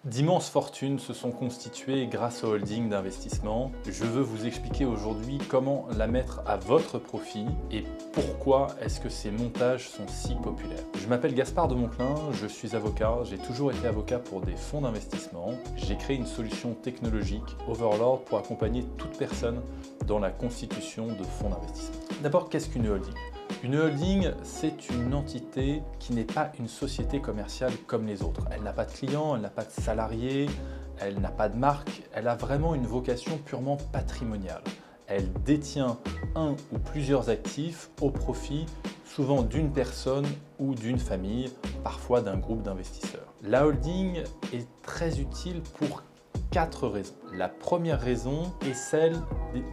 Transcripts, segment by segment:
D'immenses fortunes se sont constituées grâce au holding d'investissement. Je veux vous expliquer aujourd'hui comment la mettre à votre profit et pourquoi est-ce que ces montages sont si populaires. Je m'appelle Gaspard de Monclin, je suis avocat, j'ai toujours été avocat pour des fonds d'investissement. J'ai créé une solution technologique, Overlord, pour accompagner toute personne dans la constitution de fonds d'investissement. D'abord, qu'est-ce qu'une holding ? Une holding, c'est une entité qui n'est pas une société commerciale comme les autres. Elle n'a pas de clients, elle n'a pas de salariés, elle n'a pas de marque, elle a vraiment une vocation purement patrimoniale. Elle détient un ou plusieurs actifs au profit souvent d'une personne ou d'une famille, parfois d'un groupe d'investisseurs. La holding est très utile pour 4 raisons. La première raison est celle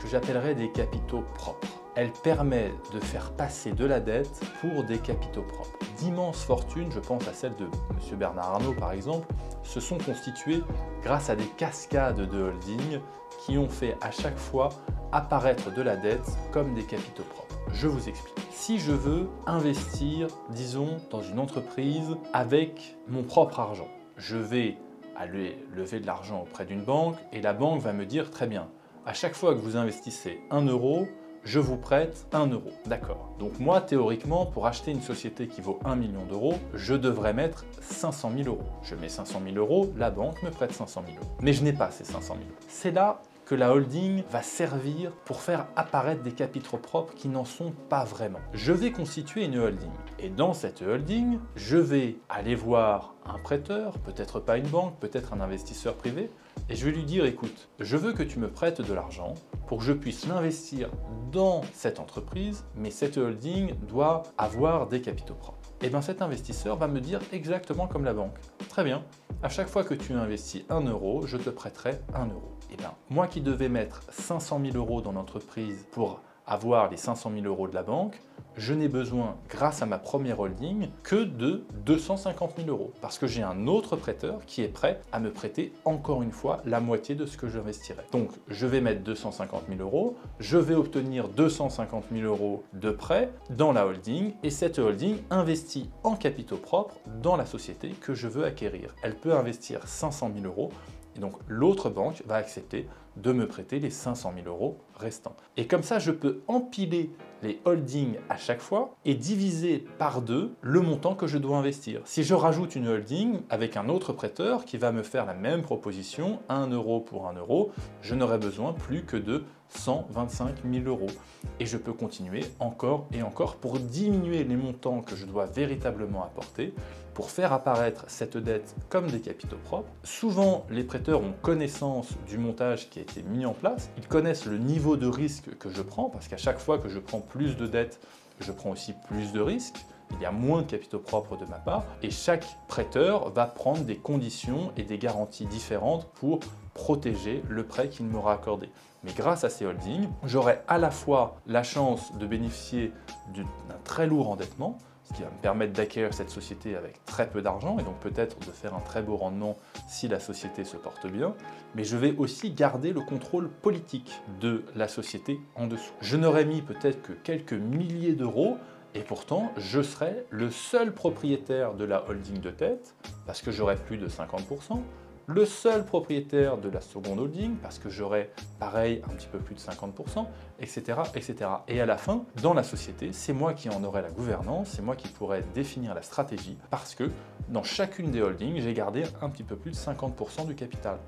que j'appellerais des capitaux propres. Elle permet de faire passer de la dette pour des capitaux propres. D'immenses fortunes, je pense à celle de M. Bernard Arnault par exemple, se sont constituées grâce à des cascades de holding qui ont fait à chaque fois apparaître de la dette comme des capitaux propres. Je vous explique. Si je veux investir, disons, dans une entreprise avec mon propre argent, je vais aller lever de l'argent auprès d'une banque et la banque va me dire très bien, à chaque fois que vous investissez 1 euro, je vous prête 1 euro. D'accord. Donc moi, théoriquement, pour acheter une société qui vaut 1 million d'euros, je devrais mettre 500 000 euros. Je mets 500 000 euros, la banque me prête 500 000 euros. Mais je n'ai pas ces 500 000 euros. C'est là que la holding va servir pour faire apparaître des capitaux propres qui n'en sont pas vraiment. Je vais constituer une holding. Et dans cette holding, je vais aller voir un prêteur, peut-être pas une banque, peut-être un investisseur privé, et je vais lui dire, écoute, je veux que tu me prêtes de l'argent pour que je puisse l'investir dans cette entreprise, mais cette holding doit avoir des capitaux propres. Et bien cet investisseur va me dire exactement comme la banque. Très bien, à chaque fois que tu investis 1 euro, je te prêterai 1 euro. Et bien moi qui devais mettre 500 000 euros dans l'entreprise pour avoir les 500 000 euros de la banque, je n'ai besoin, grâce à ma première holding, que de 250 000 euros. Parce que j'ai un autre prêteur qui est prêt à me prêter encore une fois la moitié de ce que j'investirais. Donc je vais mettre 250 000 euros, je vais obtenir 250 000 euros de prêt dans la holding et cette holding investit en capitaux propres dans la société que je veux acquérir. Elle peut investir 500 000 euros. Et donc l'autre banque va accepter de me prêter les 500 000 euros restants. Et comme ça, je peux empiler les holdings à chaque fois et diviser par 2 le montant que je dois investir. Si je rajoute une holding avec un autre prêteur qui va me faire la même proposition, 1 euro pour 1 euro, je n'aurai besoin plus que de 125 000 euros. Et je peux continuer encore et encore pour diminuer les montants que je dois véritablement apporter pour faire apparaître cette dette comme des capitaux propres. Souvent, les prêteurs ont connaissance du montage qui a été mis en place. Ils connaissent le niveau de risque que je prends parce qu'à chaque fois que je prends plus de dettes, je prends aussi plus de risques. Il y a moins de capitaux propres de ma part et chaque prêteur va prendre des conditions et des garanties différentes pour protéger le prêt qu'il m'aura accordé. Mais grâce à ces holdings, j'aurai à la fois la chance de bénéficier d'un très lourd endettement, ce qui va me permettre d'acquérir cette société avec très peu d'argent et donc peut-être de faire un très beau rendement si la société se porte bien, mais je vais aussi garder le contrôle politique de la société en dessous. Je n'aurai mis peut-être que quelques milliers d'euros et pourtant, je serai le seul propriétaire de la holding de tête parce que j'aurai plus de 50%, le seul propriétaire de la seconde holding parce que j'aurai pareil un petit peu plus de 50%, etc., etc. Et à la fin, dans la société, c'est moi qui en aurai la gouvernance, c'est moi qui pourrai définir la stratégie parce que dans chacune des holdings, j'ai gardé un petit peu plus de 50% du capital.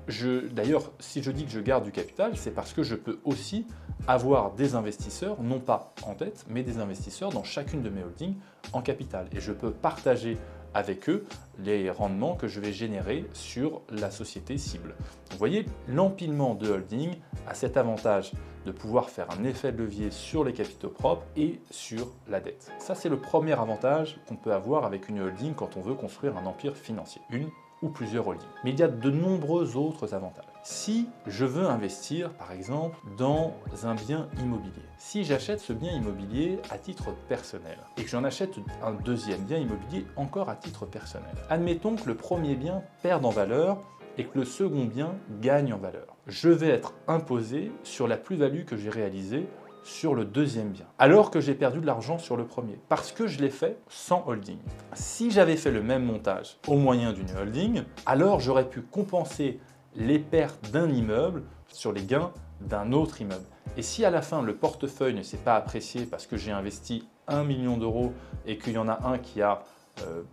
D'ailleurs, si je dis que je garde du capital, c'est parce que je peux aussi avoir des investisseurs, non pas en tête, mais des investisseurs dans chacune de mes holdings en capital. Et je peux partager avec eux les rendements que je vais générer sur la société cible. Vous voyez, l'empilement de holding a cet avantage de pouvoir faire un effet de levier sur les capitaux propres et sur la dette. Ça, c'est le premier avantage qu'on peut avoir avec une holding quand on veut construire un empire financier. Une ou plusieurs holdings. Mais il y a de nombreux autres avantages. Si je veux investir, par exemple, dans un bien immobilier, si j'achète ce bien immobilier à titre personnel et que j'en achète un deuxième bien immobilier encore à titre personnel, admettons que le premier bien perde en valeur et que le second bien gagne en valeur. Je vais être imposé sur la plus-value que j'ai réalisée sur le deuxième bien, alors que j'ai perdu de l'argent sur le premier, parce que je l'ai fait sans holding. Si j'avais fait le même montage au moyen d'une holding, alors j'aurais pu compenser les pertes d'un immeuble sur les gains d'un autre immeuble. Et si à la fin le portefeuille ne s'est pas apprécié parce que j'ai investi 1 million d'euros et qu'il y en a un qui a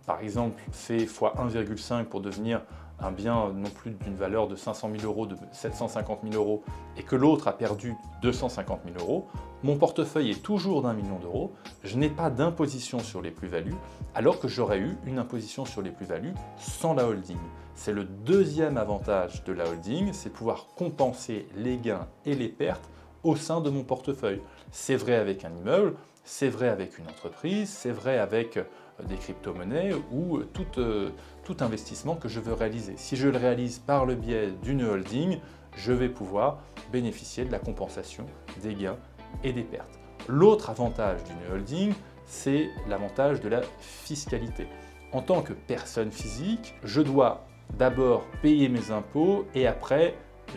par exemple fait x 1,5 pour devenir un bien non plus d'une valeur de 500 000 euros, de 750 000 euros, et que l'autre a perdu 250 000 euros, mon portefeuille est toujours d'1 million d'euros, je n'ai pas d'imposition sur les plus-values, alors que j'aurais eu une imposition sur les plus-values sans la holding. C'est le deuxième avantage de la holding, c'est pouvoir compenser les gains et les pertes au sein de mon portefeuille. C'est vrai avec un immeuble, c'est vrai avec une entreprise, c'est vrai avec des crypto-monnaies ou tout investissement que je veux réaliser. Si je le réalise par le biais d'une holding, je vais pouvoir bénéficier de la compensation des gains et des pertes. L'autre avantage d'une holding, c'est l'avantage de la fiscalité. En tant que personne physique, je dois d'abord payer mes impôts et après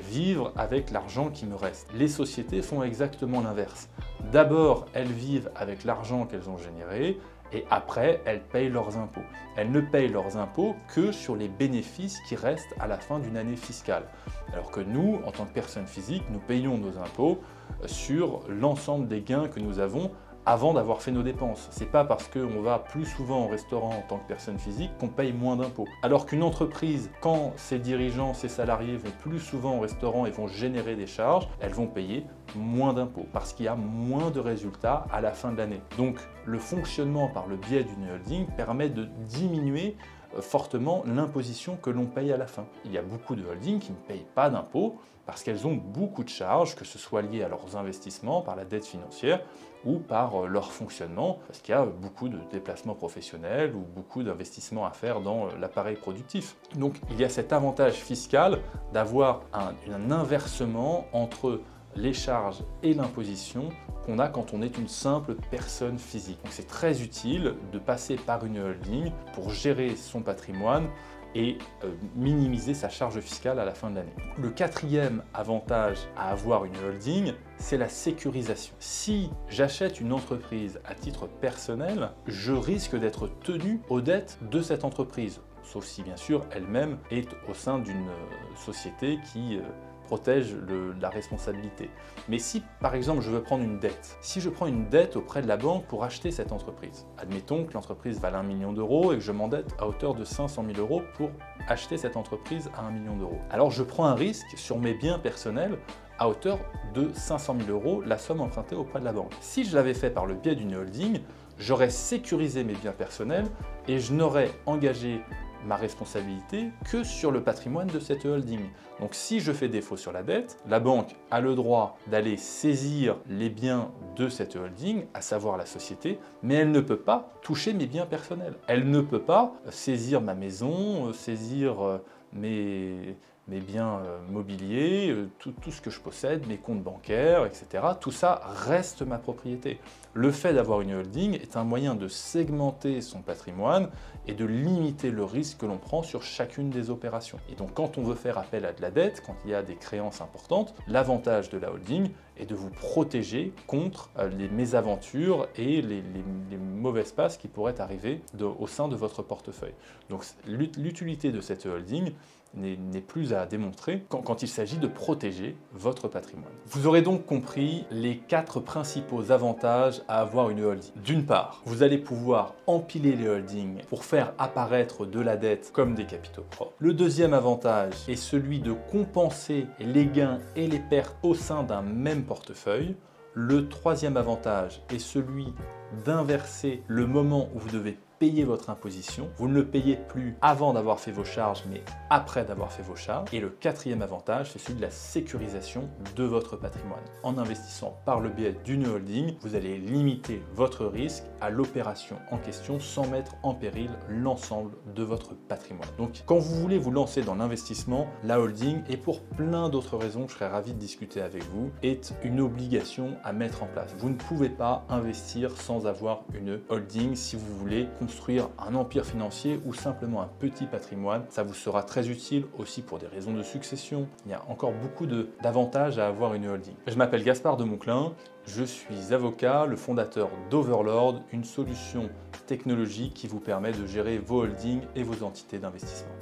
vivre avec l'argent qui me reste. Les sociétés font exactement l'inverse. D'abord, elles vivent avec l'argent qu'elles ont généré et après, elles payent leurs impôts. Elles ne payent leurs impôts que sur les bénéfices qui restent à la fin d'une année fiscale. Alors que nous, en tant que personne physique, nous payons nos impôts sur l'ensemble des gains que nous avons avant d'avoir fait nos dépenses. C'est pas parce qu'on va plus souvent au restaurant en tant que personne physique qu'on paye moins d'impôts. Alors qu'une entreprise, quand ses dirigeants, ses salariés vont plus souvent au restaurant et vont générer des charges, elles vont payer moins d'impôts parce qu'il y a moins de résultats à la fin de l'année. Donc le fonctionnement par le biais d'une holding permet de diminuer fortement l'imposition que l'on paye à la fin. Il y a beaucoup de holdings qui ne payent pas d'impôts parce qu'elles ont beaucoup de charges, que ce soit lié à leurs investissements, par la dette financière ou par leur fonctionnement, parce qu'il y a beaucoup de déplacements professionnels ou beaucoup d'investissements à faire dans l'appareil productif. Donc il y a cet avantage fiscal d'avoir un inversement entre les charges et l'imposition qu'on a quand on est une simple personne physique. Donc c'est très utile de passer par une holding pour gérer son patrimoine et minimiser sa charge fiscale à la fin de l'année. Le quatrième avantage à avoir une holding, c'est la sécurisation. Si j'achète une entreprise à titre personnel, je risque d'être tenu aux dettes de cette entreprise, sauf si bien sûr elle-même est au sein d'une société qui protège la responsabilité. Mais si par exemple je veux prendre une dette, si je prends une dette auprès de la banque pour acheter cette entreprise, admettons que l'entreprise vale 1 million d'euros et que je m'endette à hauteur de 500 000 euros pour acheter cette entreprise à 1 million d'euros. Alors je prends un risque sur mes biens personnels à hauteur de 500 000 euros, la somme empruntée auprès de la banque. Si je l'avais fait par le biais d'une holding, j'aurais sécurisé mes biens personnels et je n'aurais engagé ma responsabilité que sur le patrimoine de cette holding. Donc si je fais défaut sur la dette, la banque a le droit d'aller saisir les biens de cette holding, à savoir la société, mais elle ne peut pas toucher mes biens personnels. Elle ne peut pas saisir ma maison, saisir mes biens mobiliers, tout ce que je possède, mes comptes bancaires, etc. Tout ça reste ma propriété. Le fait d'avoir une holding est un moyen de segmenter son patrimoine et de limiter le risque que l'on prend sur chacune des opérations. Et donc quand on veut faire appel à de la dette, quand il y a des créances importantes, l'avantage de la holding est de vous protéger contre les mésaventures et les mauvaises passes qui pourraient arriver au sein de votre portefeuille. Donc l'utilité de cette holding n'est plus à démontrer quand il s'agit de protéger votre patrimoine. Vous aurez donc compris les 4 principaux avantages à avoir une holding. D'une part, vous allez pouvoir empiler les holdings pour faire apparaître de la dette comme des capitaux propres. Le deuxième avantage est celui de compenser les gains et les pertes au sein d'un même portefeuille. Le troisième avantage est celui d'inverser le moment où vous devez payer votre imposition. Vous ne le payez plus avant d'avoir fait vos charges, mais après d'avoir fait vos charges. Et le quatrième avantage, c'est celui de la sécurisation de votre patrimoine. En investissant par le biais d'une holding, vous allez limiter votre risque à l'opération en question sans mettre en péril l'ensemble de votre patrimoine. Donc, quand vous voulez vous lancer dans l'investissement, la holding, et pour plein d'autres raisons, je serais ravi de discuter avec vous, est une obligation à mettre en place. Vous ne pouvez pas investir sans sans avoir une holding si vous voulez construire un empire financier ou simplement un petit patrimoine. Ça vous sera très utile aussi pour des raisons de succession. Il y a encore beaucoup d'avantages à avoir une holding. Je m'appelle Gaspard de Monclin, je suis avocat, le fondateur d'Overlord, une solution technologique qui vous permet de gérer vos holdings et vos entités d'investissement.